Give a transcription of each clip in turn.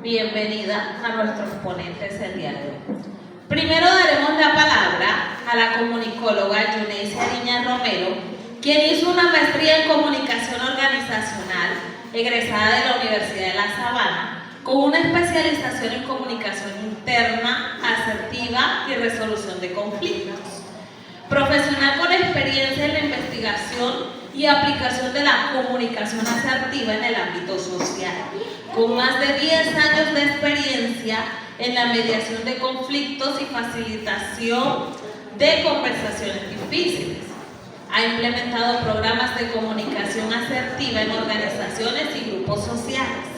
bienvenida a nuestros ponentes el día de hoy. Primero daremos la palabra a la comunicóloga Yuneisia Ariña Romero, quien hizo una maestría en comunicación organizacional, egresada de la Universidad de La Sabana, con una especialización en comunicación interna, asertiva y resolución de conflictos. Profesional con experiencia en la investigación y aplicación de la comunicación asertiva en el ámbito social, con más de 10 años de experiencia en la mediación de conflictos y facilitación de conversaciones difíciles. Ha implementado programas de comunicación asertiva en organizaciones y grupos sociales,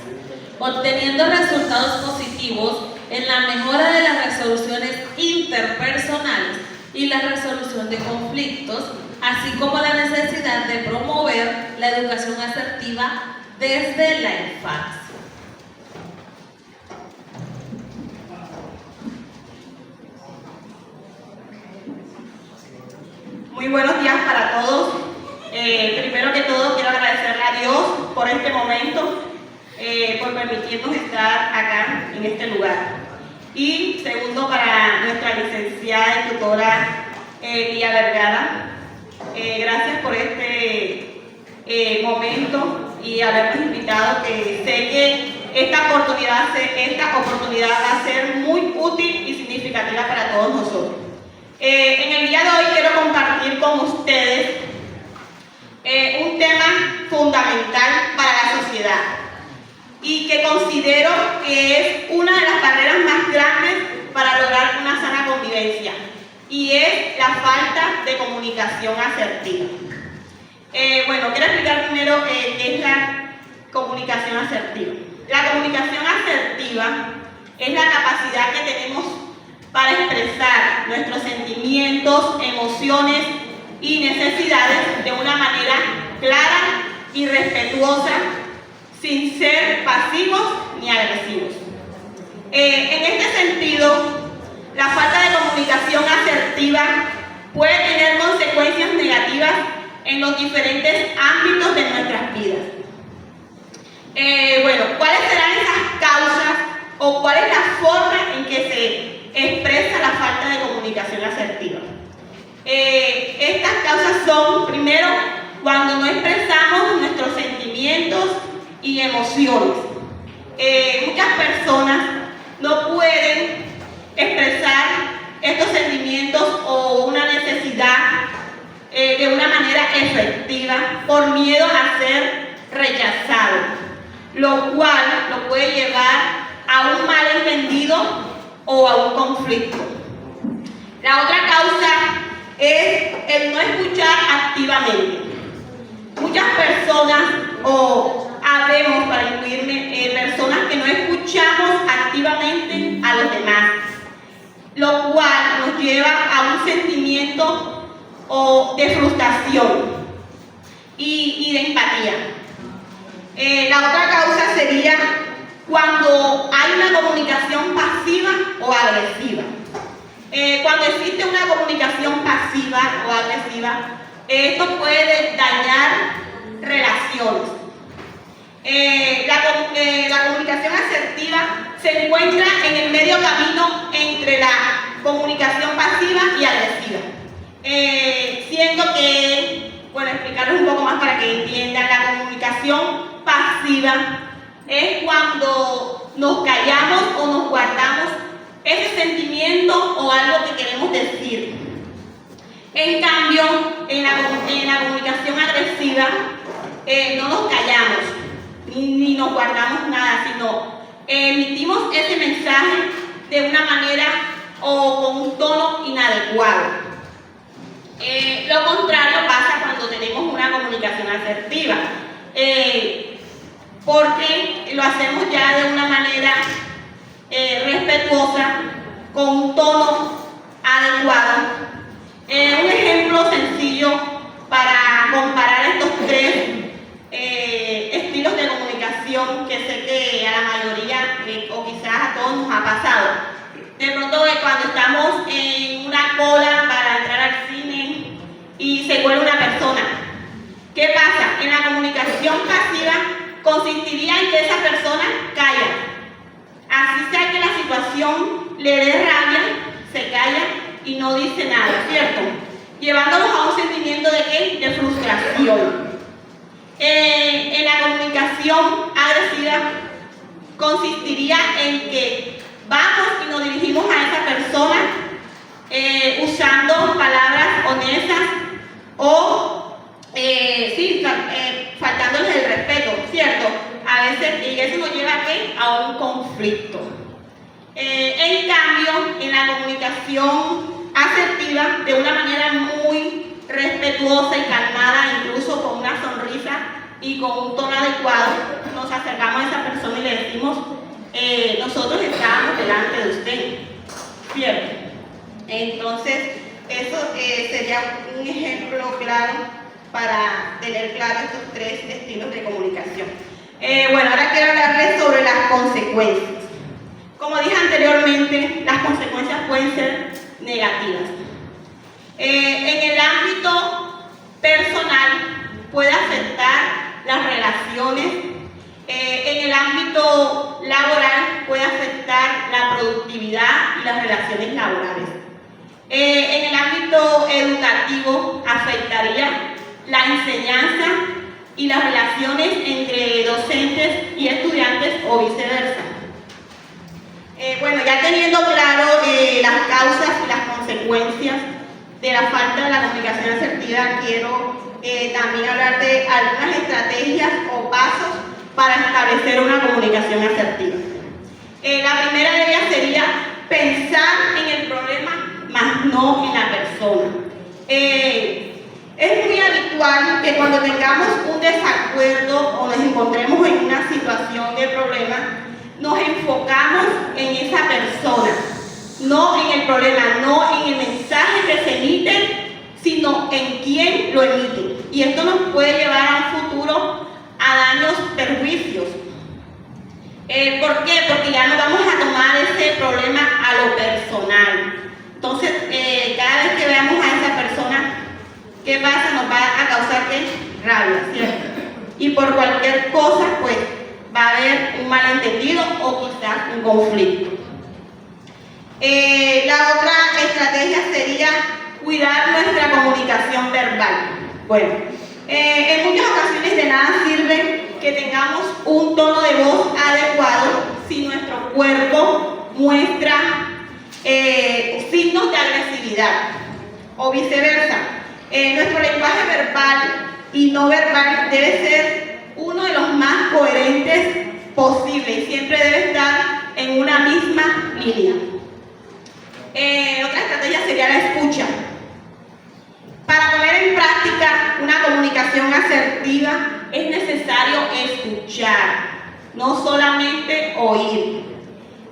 obteniendo resultados positivos en la mejora de las resoluciones interpersonales y la resolución de conflictos, así como la necesidad de promover la educación asertiva desde la infancia. Muy buenos días para todos. Primero que todo quiero agradecerle a Dios por este momento, por permitirnos estar acá en este lugar. Y segundo, para nuestra licenciada y tutora Lía Vergara, gracias por este momento y habernos invitado, que sé que esta oportunidad va a ser muy útil y significativa para todos nosotros. En el día de hoy quiero compartir con ustedes un tema fundamental para la sociedad y que considero que es una de las barreras más grandes para lograr una sana convivencia, y es la falta de comunicación asertiva. Quiero explicar primero qué es la comunicación asertiva. La comunicación asertiva es la capacidad que tenemos para expresar nuestros sentimientos, emociones y necesidades de una manera clara y respetuosa, sin ser pasivos ni agresivos. En este sentido, la falta de comunicación asertiva puede tener consecuencias negativas en los diferentes ámbitos de nuestras vidas. ¿Cuáles serán esas causas o cuál es la forma en que se expresa la falta de comunicación asertiva? Estas causas son, primero, cuando no expresamos nuestros sentimientos y emociones. Muchas personas no pueden expresar estos sentimientos o una necesidad de una manera efectiva por miedo a ser rechazado, lo cual lo puede llevar a un malentendido o a un conflicto. La otra causa es el no escuchar activamente. Muchas personas, o habemos, para incluirme, personas que no escuchamos activamente a los demás, lo cual nos lleva a un sentimiento de frustración y de empatía. La otra causa sería cuando hay una comunicación pasiva o agresiva. Cuando existe una comunicación pasiva o agresiva, esto puede dañar relaciones. La comunicación asertiva se encuentra en el medio camino entre la comunicación pasiva y agresiva. Siento que, explicarles un poco más para que entiendan, la comunicación pasiva es cuando nos callamos o nos guardamos ese sentimiento o algo que queremos decir. En cambio, en la comunicación agresiva no nos callamos ni nos guardamos nada, sino emitimos ese mensaje de una manera o con un tono inadecuado. Lo contrario pasa cuando tenemos una comunicación asertiva, porque lo hacemos ya de una manera respetuosa, con un tono adecuado. Un ejemplo sencillo para comparar estos tres estilos de comunicación, que sé que a la mayoría o quizás a todos nos ha pasado. De pronto, cuando estamos en una cola para entrar al cine y se cuela una persona, ¿qué pasa? En la comunicación pasiva consistiría en que esa persona calla. así sea que la situación le dé rabia, se calla y no dice nada, ¿cierto? Llevándolos a un sentimiento de ¿qué? De frustración. En la comunicación agresiva consistiría en que vamos y nos dirigimos a esa persona usando palabras honestas o faltándoles el respeto, ¿cierto? A veces, y eso nos lleva ¿a qué? A un conflicto. En cambio, en la comunicación asertiva, de una manera muy respetuosa y calmada, incluso con una sonrisa y con un tono adecuado, nos acercamos a esa persona y le decimos, nosotros estábamos delante de usted, ¿cierto? Entonces, eso sería un ejemplo claro para tener claro estos tres estilos de comunicación. Bueno, ahora quiero hablarles sobre las consecuencias. Como dije anteriormente, las consecuencias pueden ser negativas. En el ámbito personal puede afectar las relaciones, en el ámbito laboral puede afectar la productividad y las relaciones laborales. En el ámbito educativo afectaría la enseñanza y las relaciones entre docentes y estudiantes o viceversa. Bueno, ya teniendo claro las causas y las consecuencias de la falta de la comunicación asertiva, quiero también hablar de algunas estrategias o pasos para establecer una comunicación asertiva. La primera de ellas sería pensar en el problema, más no en la persona. Es muy habitual que cuando tengamos un desacuerdo o nos encontremos en una situación de problema, nos enfocamos en esa persona, no en el problema, no en el mensaje que se emite, sino en quién lo emite. Y esto nos puede llevar a un futuro a daños, perjuicios. ¿Por qué? Porque ya no vamos a tomar ese problema a lo personal. Entonces, cada vez que veamos a esa persona, ¿qué pasa? Nos va a causar ¿qué? Rabia, ¿cierto? Y por cualquier cosa, pues, va a haber un malentendido o quizás un conflicto. La otra estrategia sería cuidar nuestra comunicación verbal. Bueno, en muchas ocasiones de nada sirve que tengamos un tono de voz adecuado si nuestro cuerpo muestra signos de agresividad o viceversa. Nuestro lenguaje verbal y no verbal debe ser uno de los más coherentes posible y siempre debe estar en una misma línea. Otra estrategia sería la escucha. Para poner en práctica una comunicación asertiva es necesario escuchar, no solamente oír.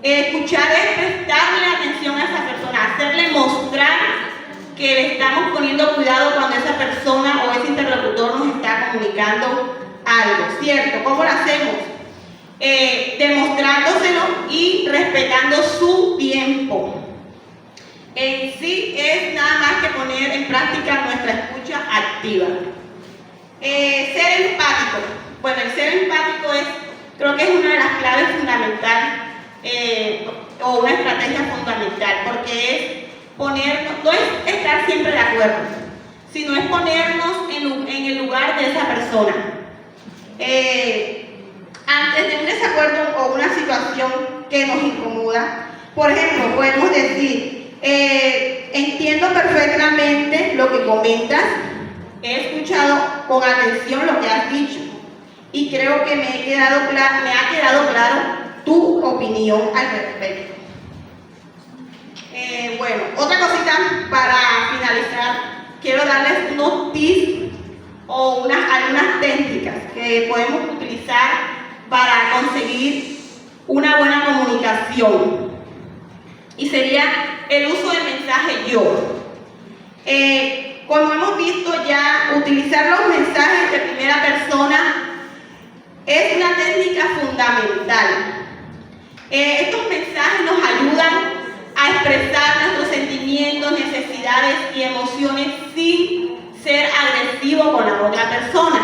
Escuchar es prestarle atención a esa persona, hacerle mostrar que le estamos poniendo cuidado cuando esa persona o ese interlocutor nos está comunicando algo, ¿cierto? ¿Cómo lo hacemos? Demostrándoselo y respetando su tiempo. En sí es nada más que poner en práctica nuestra escucha activa. Ser empático. Bueno, el ser empático creo que es una de las claves fundamentales o una estrategia fundamental, porque es ponernos, no es estar siempre de acuerdo, sino es ponernos en el lugar de esa persona. Antes de un desacuerdo o una situación que nos incomoda, por ejemplo, podemos decir, entiendo perfectamente lo que comentas, he escuchado con atención lo que has dicho y creo que me ha quedado claro tu opinión al respecto. Bueno, otra cosita para finalizar, quiero darles unos tips o algunas técnicas que podemos utilizar para conseguir una buena comunicación. Y sería el uso del mensaje yo. Como hemos visto ya, utilizar los mensajes de primera persona es una técnica fundamental. Estos mensajes nos ayudan a expresar nuestros sentimientos, necesidades y emociones sin ser agresivo con la otra persona.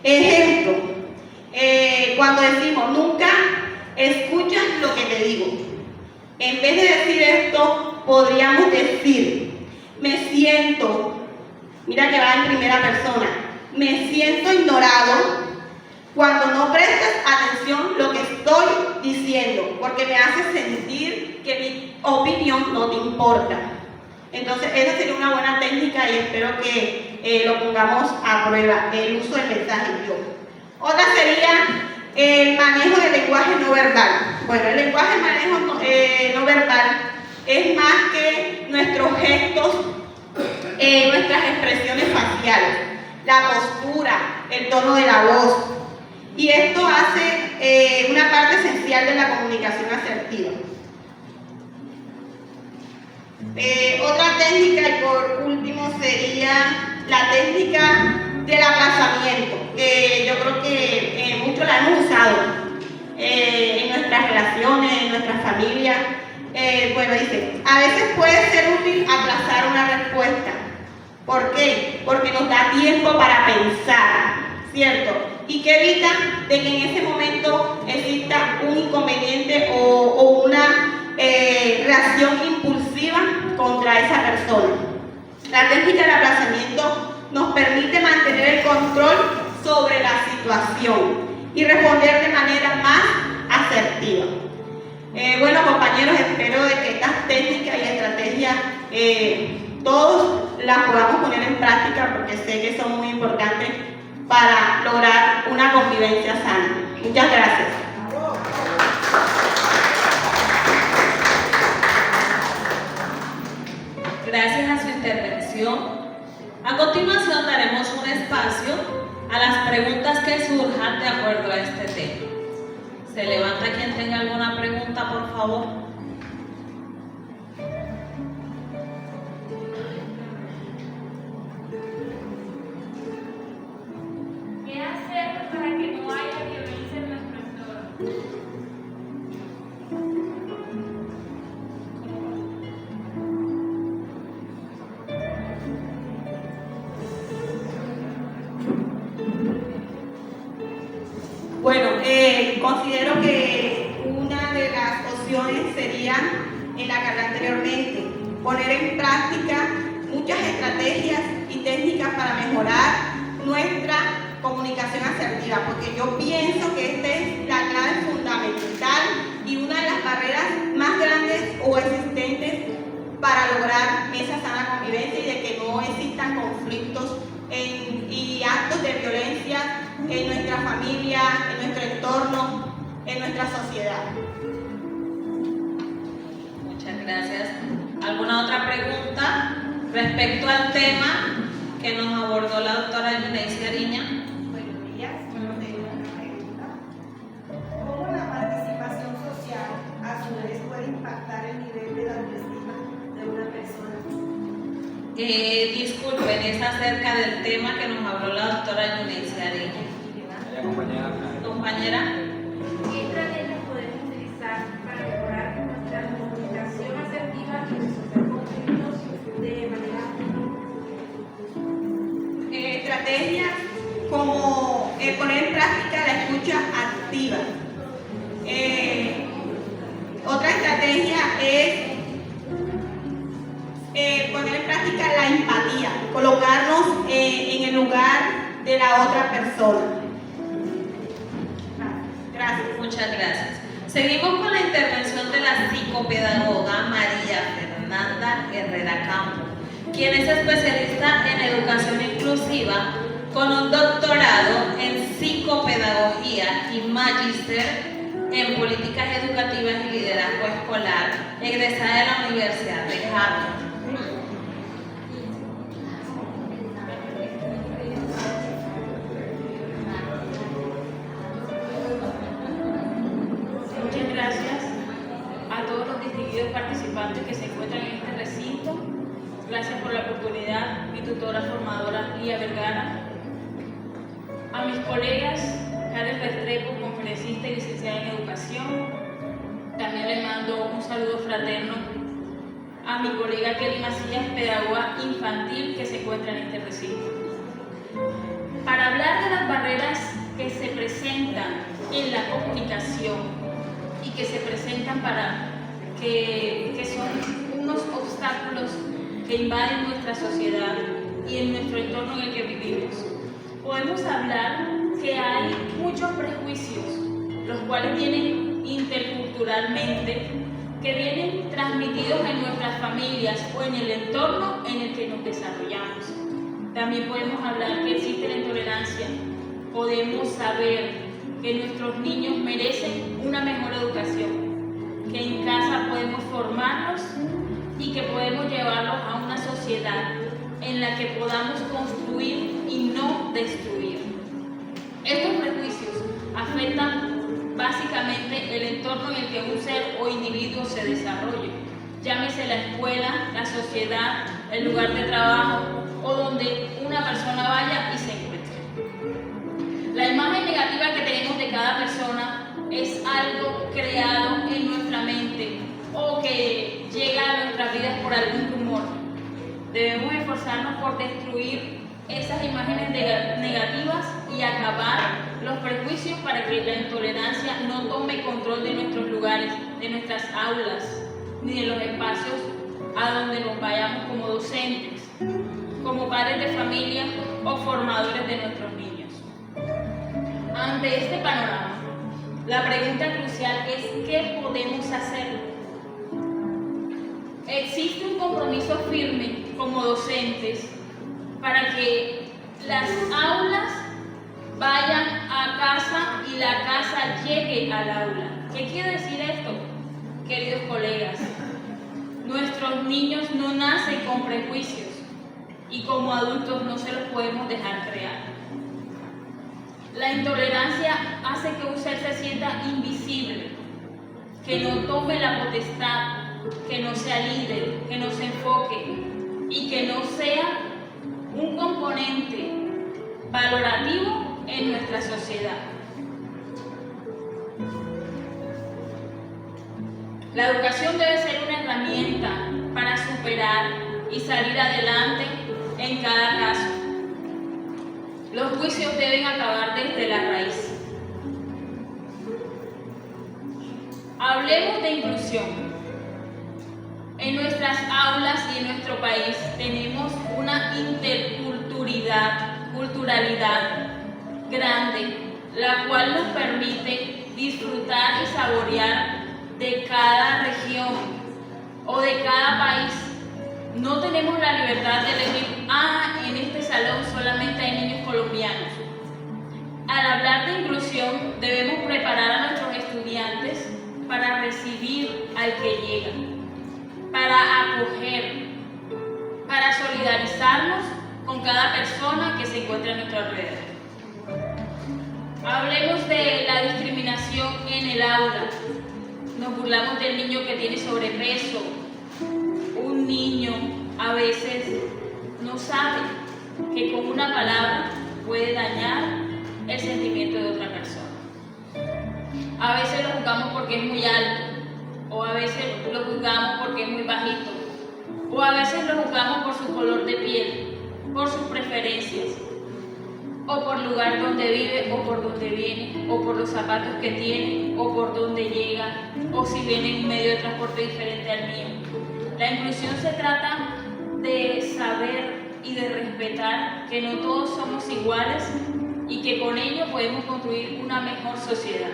Ejemplo, cuando decimos nunca escuchas lo que te digo. En vez de decir esto, podríamos decir, me siento, mira que va en primera persona, me siento ignorado cuando no prestas atención a lo que estoy diciendo, porque me hace sentir que mi opinión no te importa. Entonces, esa sería una buena técnica y espero que lo pongamos a prueba, el uso del mensaje yo. Otra sería el manejo del lenguaje no verbal. Bueno, el lenguaje no verbal es más que nuestros gestos, nuestras expresiones faciales, la postura, el tono de la voz. Y esto hace una parte esencial de la comunicación asertiva. Otra técnica, y por último, sería la técnica del aplazamiento, que yo creo que muchos la hemos usado en nuestras relaciones, en nuestras familias. Bueno, dice, a veces puede ser útil aplazar una respuesta. ¿Por qué? Porque nos da tiempo para pensar, ¿cierto? Y que evita de que en ese momento exista un inconveniente o una reacción impulsiva contra esa persona. La técnica del aplazamiento nos permite mantener el control sobre la situación y responder de manera más asertiva. Bueno, compañeros, espero de que estas técnicas y estrategias todos las podamos poner en práctica, porque sé que son muy importantes para lograr una convivencia sana. Muchas gracias. Gracias a su intervención. A continuación daremos un espacio a las preguntas que surjan de acuerdo a este tema. Se levanta quien tenga alguna pregunta, por favor. ¿Qué hacer para que no haya violencia en nuestro entorno? Bueno, considero que una de las opciones sería en la que hablé anteriormente, poner en práctica muchas estrategias y técnicas para mejorar nuestra comunicación asertiva, porque yo pienso que esta es la clave fundamental y una de las barreras más grandes o existentes para lograr esa sana convivencia y de que no existan conflictos y actos de violencia en nuestra familia, en nuestro entorno, en nuestra sociedad. Muchas gracias. ¿Alguna otra pregunta respecto al tema que nos abordó la doctora Yuneisi Ariña? Buenos días, yo tengo una pregunta. ¿Cómo la participación social a su vez puede impactar el nivel de la autoestima de una persona? Disculpen, es acerca del tema que nos habló la doctora Yuneisi Ariña. Compañera. ¿Qué estrategias podemos utilizar para mejorar nuestra comunicación asertiva y resolver conflictos de manera Estrategias como poner en práctica la escucha activa. Otra estrategia es poner en práctica la empatía, colocarnos en el lugar de la otra persona. Gracias. Muchas gracias. Seguimos con la intervención de la psicopedagoga María Fernanda Herrera Campo, quien es especialista en educación inclusiva con un doctorado en psicopedagogía y magíster en políticas educativas y liderazgo escolar, egresada de la Universidad de Harvard. Muchas gracias a todos los distinguidos participantes que se encuentran en este recinto. Gracias por la oportunidad, mi tutora formadora Lía Vergara. A mis colegas, Karen Restrepo, conferencista y licenciada en educación. También le mando un saludo fraterno a mi colega Kelly Macías, pedagoga infantil que se encuentra en este recinto. Para hablar de las barreras que se presentan en la comunicación, que se presentan que son unos obstáculos que invaden nuestra sociedad y en nuestro entorno en el que vivimos. Podemos hablar que hay muchos prejuicios, los cuales vienen interculturalmente, que vienen transmitidos en nuestras familias o en el entorno en el que nos desarrollamos. También podemos hablar que existe la intolerancia. Podemos saber que nuestros niños merecen una mejor educación, que en casa podemos formarlos y que podemos llevarlos a una sociedad en la que podamos construir y no destruir. Estos prejuicios afectan básicamente el entorno en el que un ser o individuo se desarrolle, llámese la escuela, la sociedad, el lugar de trabajo o donde una persona vaya y se encuentre. La imagen negativa que tenemos de cada persona es algo creado en nuestra mente o que llega a nuestras vidas por algún rumor. Debemos esforzarnos por destruir esas imágenes negativas y acabar los prejuicios para que la intolerancia no tome control de nuestros lugares, de nuestras aulas, ni de los espacios a donde nos vayamos como docentes, como padres de familia o formadores de nuestros niños. Ante este panorama, la pregunta crucial es ¿qué podemos hacer? Existe un compromiso firme como docentes para que las aulas vayan a casa y la casa llegue al aula. ¿Qué quiere decir esto, queridos colegas? Nuestros niños no nacen con prejuicios y como adultos no se los podemos dejar crear. La intolerancia hace que un ser se sienta invisible, que no tome la potestad, que no sea líder, que no se enfoque y que no sea un componente valorativo en nuestra sociedad. La educación debe ser una herramienta para superar y salir adelante en cada caso. Los juicios deben acabar desde la raíz. Hablemos de inclusión. En nuestras aulas y en nuestro país tenemos una interculturalidad grande, la cual nos permite disfrutar y saborear de cada región o de cada país. No tenemos la libertad de elegir, en este salón solamente hay niños colombianos. Al hablar de inclusión, debemos preparar a nuestros estudiantes para recibir al que llega, para acoger, para solidarizarnos con cada persona que se encuentra a nuestro alrededor. Hablemos de la discriminación en el aula. Nos burlamos del niño que tiene sobrepeso. Un niño a veces no sabe que con una palabra puede dañar el sentimiento de otra persona. A veces lo juzgamos porque es muy alto, o a veces lo juzgamos porque es muy bajito, o a veces lo juzgamos por su color de piel, por sus preferencias, o por el lugar donde vive, o por donde viene, o por los zapatos que tiene, o por donde llega, o si viene en un medio de transporte diferente al mío. La inclusión se trata de saber y de respetar que no todos somos iguales y que con ello podemos construir una mejor sociedad.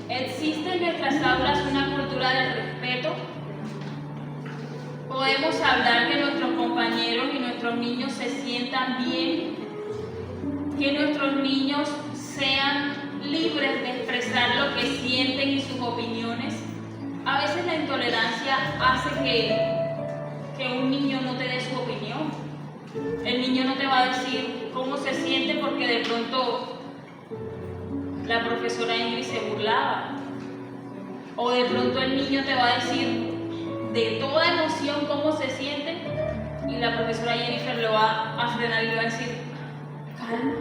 ¿Existe en nuestras aulas una cultura del respeto? Podemos hablar que nuestros compañeros y nuestros niños se sientan bien, que nuestros niños sean libres de expresar lo que sienten y sus opiniones. A veces la intolerancia hace que un niño no te dé su opinión. El niño no te va a decir cómo se siente porque de pronto la profesora Ingrid se burlaba. O de pronto el niño te va a decir de toda emoción cómo se siente y la profesora Jennifer lo va a frenar y le va a decir calma,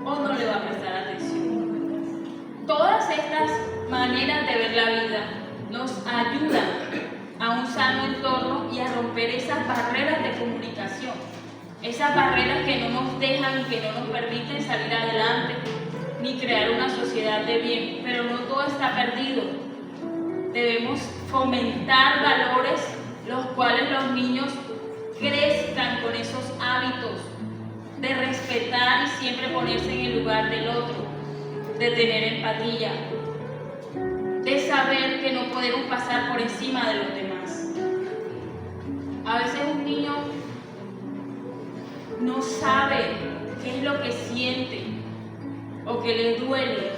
o no le va a prestar atención. Todas estas maneras de ver la vida nos ayudan a un sano entorno y a romper esas barreras de comunicación, esas barreras que no nos dejan y que no nos permiten salir adelante, ni crear una sociedad de bien, pero no todo está perdido. Debemos fomentar valores los cuales los niños crezcan con esos hábitos de respetar y siempre ponerse en el lugar del otro, de tener empatía, de saber que no podemos pasar por encima de los demás. A veces un niño no sabe qué es lo que siente o que le duele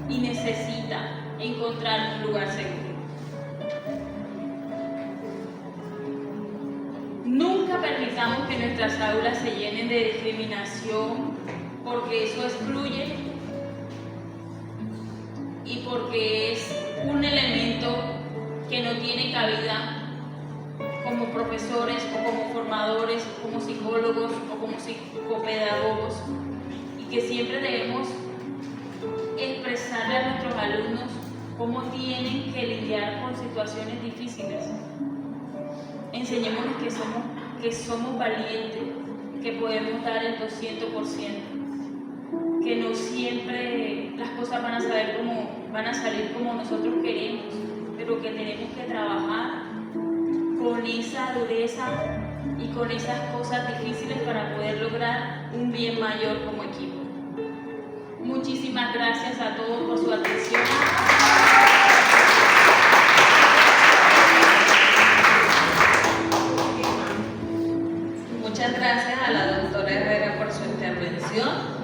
y necesita encontrar un lugar seguro. Nunca permitamos que nuestras aulas se llenen de discriminación, porque eso excluye y porque es un elemento que no tiene cabida como profesores o como formadores, como psicólogos o como psicopedagogos, y que siempre debemos expresarle a nuestros alumnos cómo tienen que lidiar con situaciones difíciles. Enseñémosles que somos valientes, que podemos dar el 200%, que no siempre las cosas van a salir como nosotros queremos, pero que tenemos que trabajar con esa dureza y con esas cosas difíciles para poder lograr un bien mayor como equipo. Muchísimas gracias a todos por su atención. Muchas gracias a la doctora Herrera por su intervención.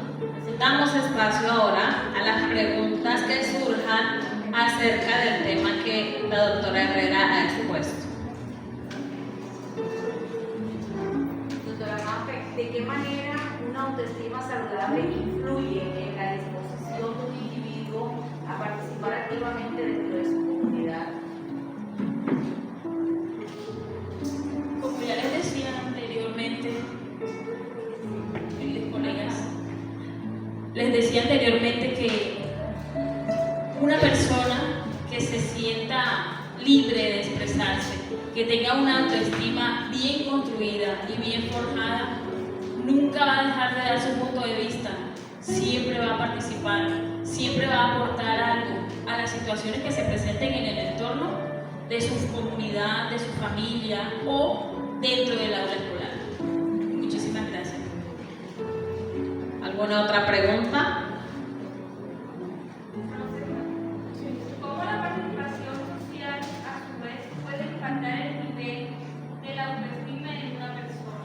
Damos espacio ahora a las preguntas que surjan acerca del tema que la doctora Herrera ha expuesto. Doctora Mafe, ¿de qué manera una autoestima saludable influye en la disposición de un individuo a participar activamente dentro de su comunidad? Como ya les decía anteriormente, queridos colegas, que una persona que se sienta libre de expresarse, que tenga una autoestima bien construida y bien forjada, nunca va a dejar de dar su punto de vista, siempre va a participar, siempre va a aportar algo a las situaciones que se presenten en el entorno de su comunidad, de su familia o dentro del aula escolar. Muchísimas gracias. ¿Alguna otra pregunta? ¿Cómo la participación social a su vez puede impactar el nivel de la autoestima en una persona?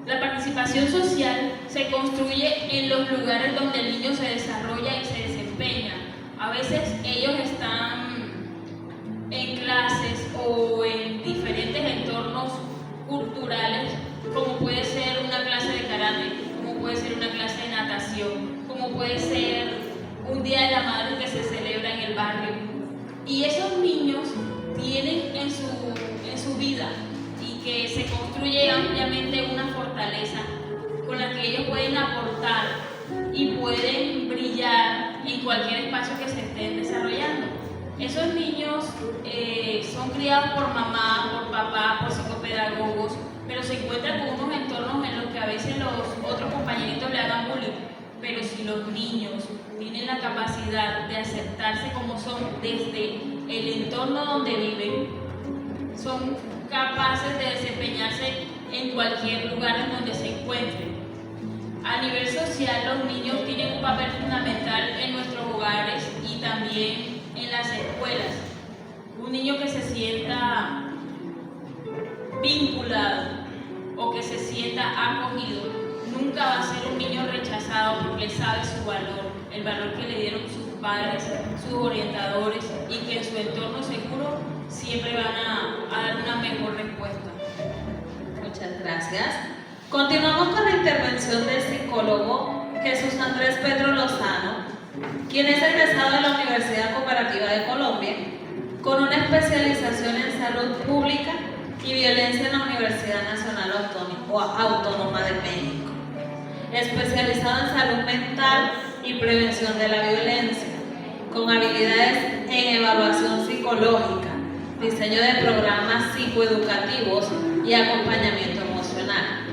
La participación social se construye en los lugares donde el niño se desarrolla y se desempeña. A veces ellos están en clases o en diferentes entornos culturales, como puede ser una clase de karate, como puede ser una clase de natación, como puede ser un día de la madre que se celebra en el barrio. Y esos niños tienen en su vida y que se construye ampliamente una fortaleza con la que ellos pueden aportar y pueden brillar en cualquier espacio que se estén desarrollando. Esos niños son criados por mamá, por papá, por psicopedagogos, pero se encuentran con unos entornos en los que a veces los otros compañeritos le hagan bullying. Pero si los niños tienen la capacidad de aceptarse como son desde el entorno donde viven, son capaces de desempeñarse en cualquier lugar en donde se encuentren. A nivel social, los niños tienen un papel fundamental en nuestros hogares y también en las escuelas. Un niño que se sienta vinculado o que se sienta acogido nunca va a ser un niño rechazado, porque él sabe su valor, el valor que le dieron sus padres, sus orientadores, y que en su entorno seguro siempre van a dar una mejor respuesta. Muchas gracias. Continuamos con la intervención del psicólogo Jesús Andrés Pedro Lozano, quien es egresado de la Universidad Cooperativa de Colombia, con una especialización en salud pública y violencia en la Universidad Nacional Autónoma de México, especializado en salud mental y prevención de la violencia, con habilidades en evaluación psicológica, diseño de programas psicoeducativos y acompañamiento emocional,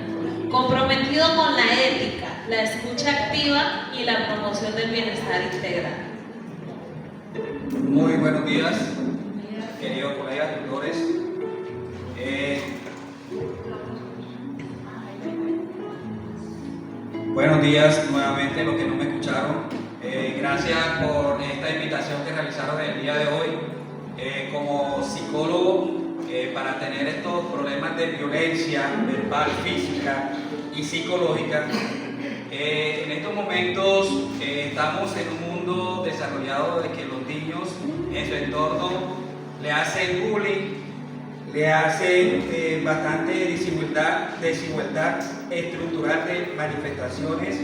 comprometido con la ética, la escucha activa y la promoción del bienestar integral. Muy buenos días, queridos colegas tutores. Buenos días nuevamente los que no me escucharon. Gracias por esta invitación que realizaron el día de hoy. Como psicólogo, para tener estos problemas de violencia verbal, física y psicológica, en estos momentos estamos en un mundo desarrollado de que los niños en su entorno le hacen bullying, le hacen bastante desigualdad estructural de manifestaciones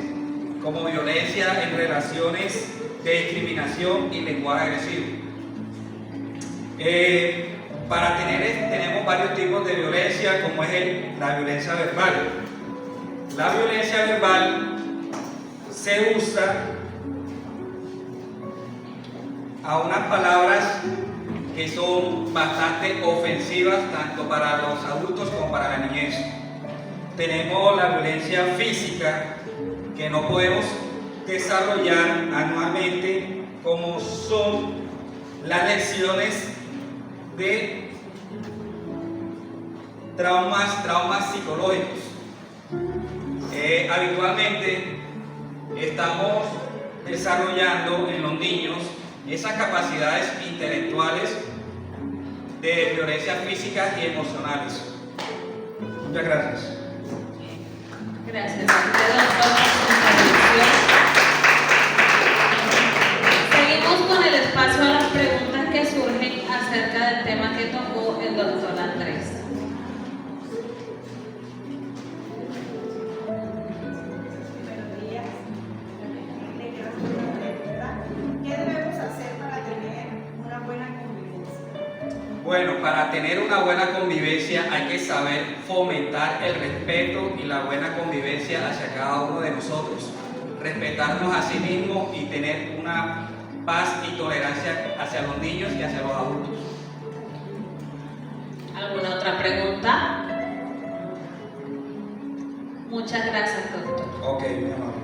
como violencia en relaciones de discriminación y lenguaje agresivo. Tenemos varios tipos de violencia, como es la violencia verbal. La violencia verbal se usa a unas palabras que son bastante ofensivas tanto para los adultos como para la niñez. Tenemos la violencia física que no podemos desarrollar anualmente, como son las lesiones de traumas psicológicos. Habitualmente estamos desarrollando en los niños esas capacidades intelectuales de violencia física y emocionales. Muchas gracias. Gracias, doctor, por su intervención. Seguimos con el espacio a las preguntas que surgen acerca del tema que tocó el doctor Andrés. ¿Qué debemos hacer para tener una buena convivencia? Bueno, para tener una buena convivencia hay que saber fomentar el respeto y la buena convivencia hacia cada uno de nosotros. Respetarnos a sí mismos y tener una paz y tolerancia hacia los niños y hacia los adultos. ¿Alguna otra pregunta? Muchas gracias, doctor. Ok, mi amor.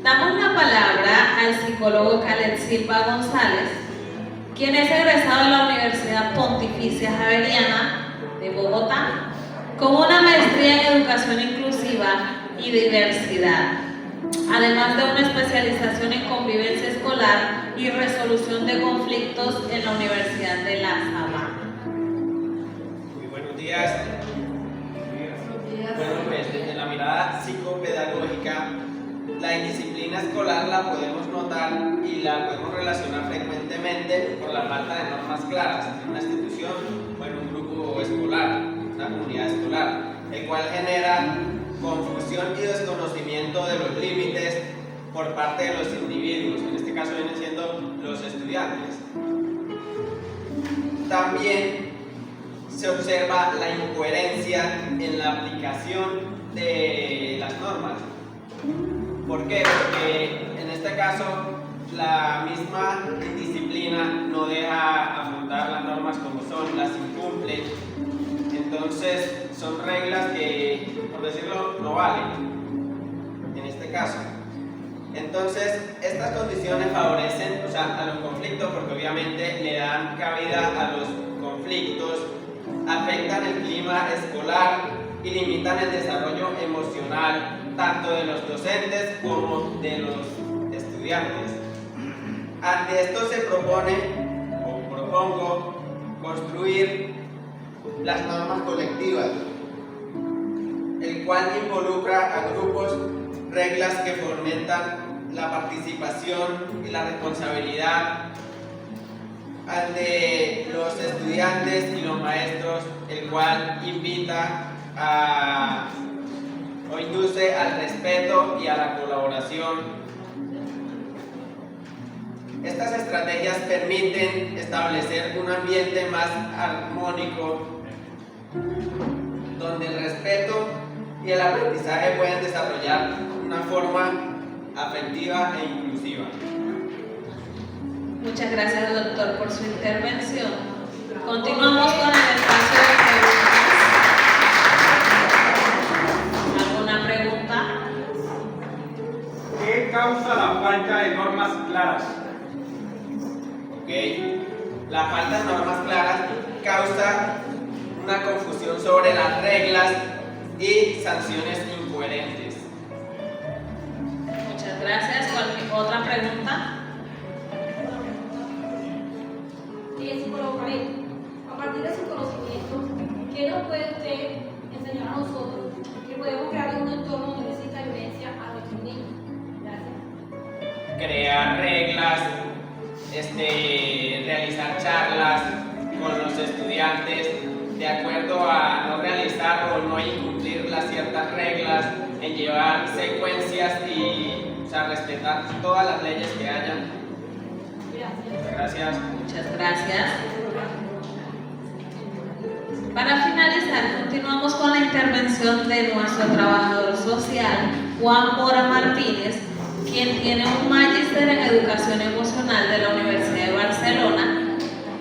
Damos la palabra al psicólogo Caleb Silva González, quien es egresado de la Universidad Pontificia Javeriana de Bogotá, con una maestría en educación inclusiva y diversidad, además de una especialización en convivencia escolar y resolución de conflictos en la Universidad de La Sabana. Muy buenos días. Bueno, pues desde la mirada psicopedagógica, la indisciplina escolar la podemos notar y la podemos relacionar frecuentemente por la falta de normas claras en una institución o en un grupo escolar, una comunidad escolar, el cual genera confusión y desconocimiento de los límites por parte de los individuos, en este caso vienen siendo los estudiantes. También se observa la incoherencia en la aplicación de las normas. ¿Por qué? Porque en este caso la misma indisciplina no deja afrontar las normas como son, las incumple. Entonces son reglas que, por decirlo, no valen en este caso. Entonces estas condiciones favorecen a los conflictos porque obviamente le dan cabida a los conflictos, afectan el clima escolar y limitan el desarrollo emocional tanto de los docentes como de los estudiantes. Ante esto se propone o propongo construir las normas colectivas, el cual involucra a grupos, reglas que fomentan la participación y la responsabilidad ante los estudiantes y los maestros, el cual invita o induce al respeto y a la colaboración. Estas estrategias permiten establecer un ambiente más armónico, donde el respeto y el aprendizaje pueden desarrollar una forma afectiva e inclusiva. Muchas gracias, doctor, por su intervención. Continuamos con el espacio de preguntas. ¿Alguna pregunta? falta de normas claras. Ok. La falta de normas claras causa una confusión sobre las reglas y sanciones incoherentes. Muchas gracias. ¿Otra pregunta? Psicólogo Karen, a partir de su conocimiento, ¿qué nos puede usted enseñar a nosotros que podemos crear un entorno donde no exista violencia a nuestros niños? Gracias. Crear reglas, realizar charlas con los estudiantes de acuerdo a no realizar o no incumplir las ciertas reglas, en llevar secuencias y respetar todas las leyes que hayan. Gracias. Muchas gracias. Para finalizar, continuamos con la intervención de nuestro trabajador social, Juan Mora Martínez, quien tiene un magíster en educación emocional de la Universidad de Barcelona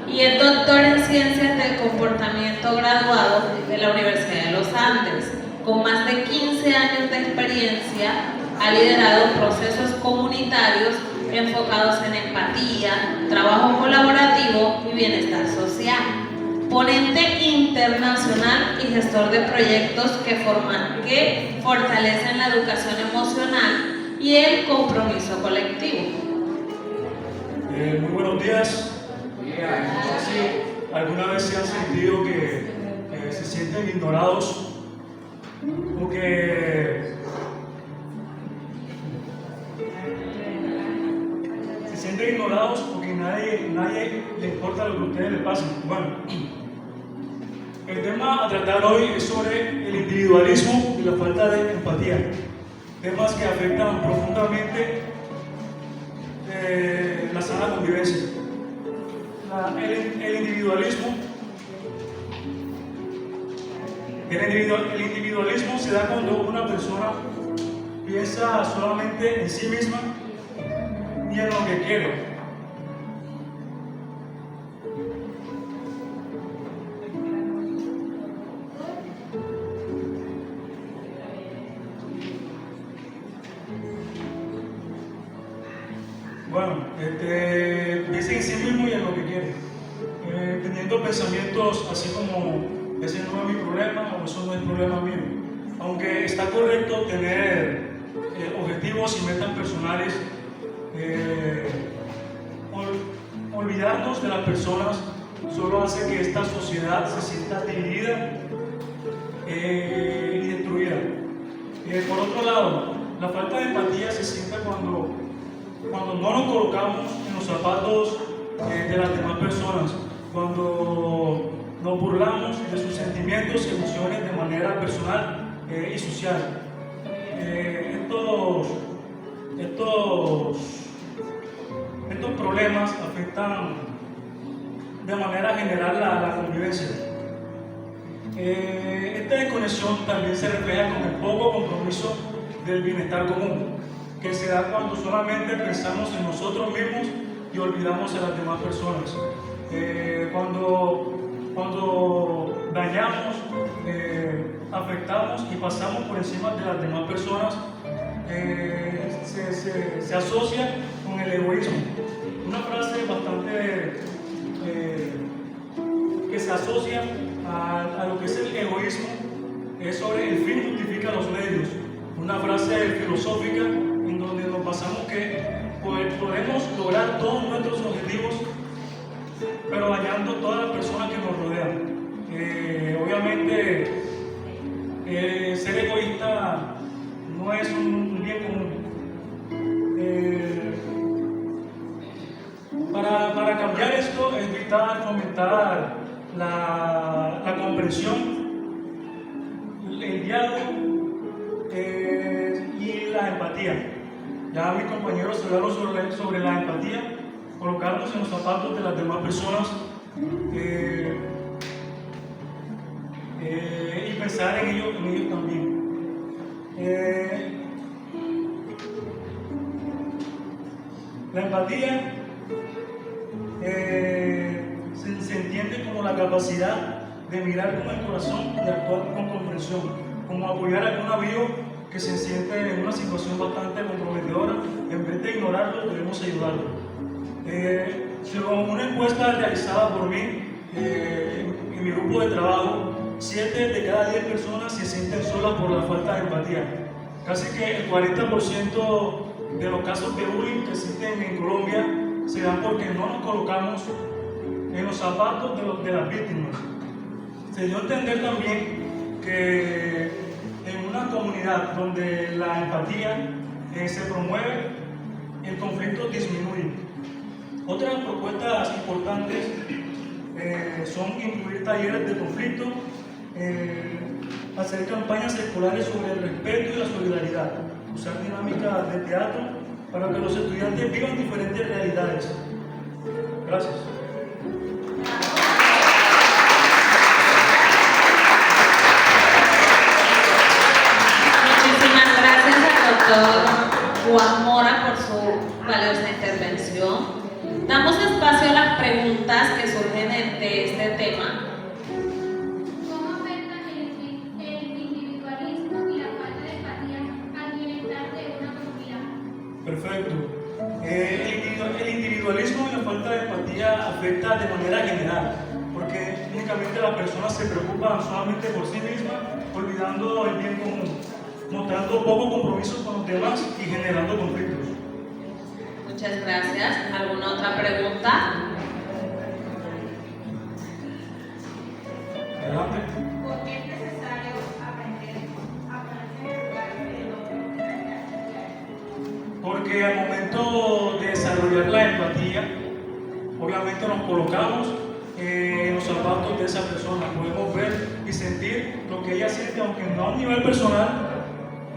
y es doctor en ciencias del comportamiento graduado de la Universidad de los Andes. Con más de 15 años de experiencia, ha liderado procesos comunitarios enfocados en empatía, trabajo colaborativo y bienestar social. Ponente internacional y gestor de proyectos que fortalecen la educación emocional y el compromiso colectivo. Muy buenos días. No sé si alguna vez se han sentido que se sienten ignorados o que se sienten ignorados porque nadie le importa lo que a ustedes les pasa. Bueno, el tema a tratar hoy es sobre el individualismo y la falta de empatía, temas que afectan profundamente la sana convivencia. El individualismo se da cuando una persona piensa solamente en sí misma y en lo que quiere. Bueno, piensa en sí mismo y en lo que quiere, teniendo pensamientos así como ese no es mi problema o eso no es problema mío. Aunque está correcto tener objetivos y metas personales, olvidarnos de las personas solo hace que esta sociedad se sienta dividida y destruida. Por otro lado, la falta de empatía se siente cuando no nos colocamos en los zapatos de las demás personas, cuando nos burlamos de sus sentimientos y emociones de manera personal y social. Estos problemas afectan de manera general la convivencia. Esta desconexión también se refleja con el poco compromiso del bienestar común, que se da cuando solamente pensamos en nosotros mismos y olvidamos a las demás personas. Cuando dañamos, afectamos y pasamos por encima de las demás personas, se asocia con el egoísmo. Una frase bastante que se asocia a lo que es el egoísmo es sobre el fin justifica los medios. Una frase filosófica en donde nos basamos que podemos lograr todos nuestros objetivos, pero dañando todas las personas que nos rodean. Obviamente, ser egoísta no es un bien común. Para cambiar esto es vital fomentar la comprensión, el diálogo y la empatía. Ya mis compañeros hablaron sobre la empatía, colocarnos en los zapatos de las demás personas y pensar en ellos también. La empatía se entiende como la capacidad de mirar con el corazón y actuar con comprensión, como apoyar algún amigo que se siente en una situación bastante comprometedora, en vez de ignorarlo, debemos ayudarlo. Según una encuesta realizada por mí en mi grupo de trabajo, 7 de cada 10 personas se sienten solas por la falta de empatía. Casi que el 40% de los casos de bullying que existen en Colombia se dan porque no nos colocamos en los zapatos de las víctimas. Se dio a entender también que en una comunidad donde la empatía se promueve, el conflicto disminuye. Otras propuestas importantes son incluir talleres de conflicto, hacer campañas escolares sobre el respeto y la solidaridad, usar dinámicas de teatro para que los estudiantes vivan diferentes realidades. Gracias. Muchísimas gracias al doctor Juan Mora por su valiosa intervención. Damos espacio a las preguntas que surgen de este tema. ¿Cómo afecta el individualismo y la falta de empatía al bienestar de una comunidad? Perfecto. El individualismo y la falta de empatía afecta de manera general, porque únicamente las personas se preocupan solamente por sí mismas, olvidando el bien común, mostrando poco compromiso con los demás y generando conflictos. Muchas gracias. ¿Alguna otra pregunta? Adelante. ¿Por qué es necesario aprender a ponerse en el lugar del otro? Porque al momento de desarrollar la empatía, obviamente nos colocamos en los zapatos de esa persona. Podemos ver y sentir lo que ella siente, aunque no a un nivel personal,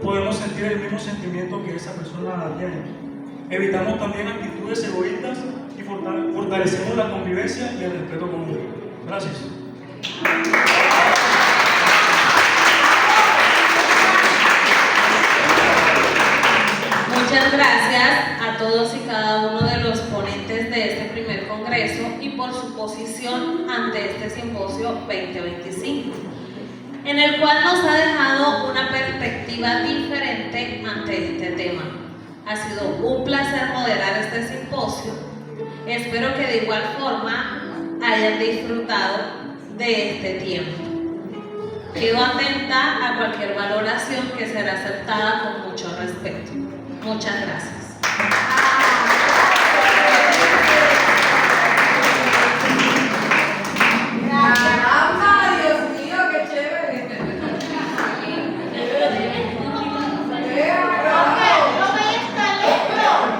podemos sentir el mismo sentimiento que esa persona tiene. Evitamos también actitudes egoístas y fortalecemos la convivencia y el respeto común. Gracias. Muchas gracias a todos y cada uno de los ponentes de este primer congreso y por su posición ante este simposio 2025, en el cual nos ha dejado una perspectiva diferente ante este tema. Ha sido un placer moderar este simposio. Espero que de igual forma hayan disfrutado de este tiempo. Quedo atenta a cualquier valoración que será aceptada con mucho respeto. Muchas gracias. ¡Caramba! Dios mío, qué chévere.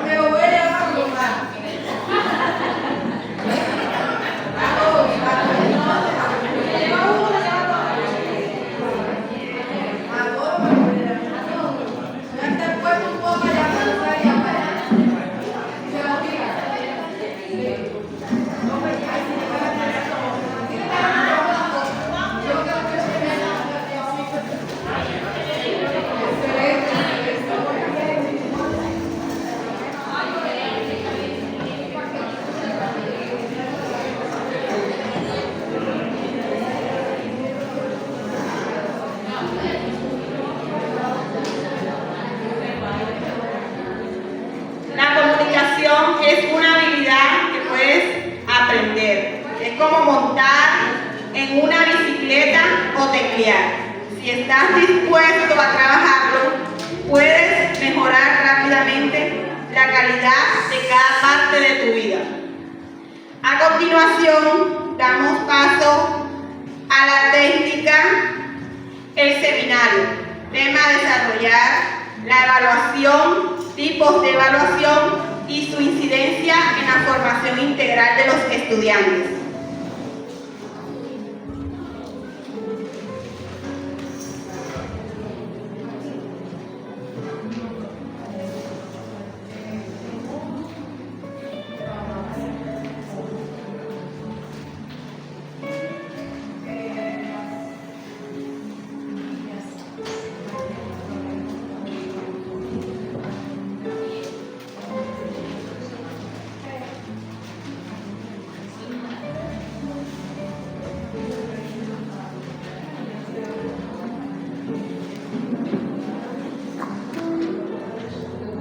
Me voy a llevar a jugar. La comunicación es una habilidad que puedes aprender. Es como montar en una bicicleta o teclear. Si estás dispuesto a trabajarlo, puedes mejorar rápidamente la calidad de cada parte de tu vida. A continuación, damos paso a la técnica, el seminario. Tema a desarrollar, la evaluación, tipos de evaluación y su incidencia en la formación integral de los estudiantes.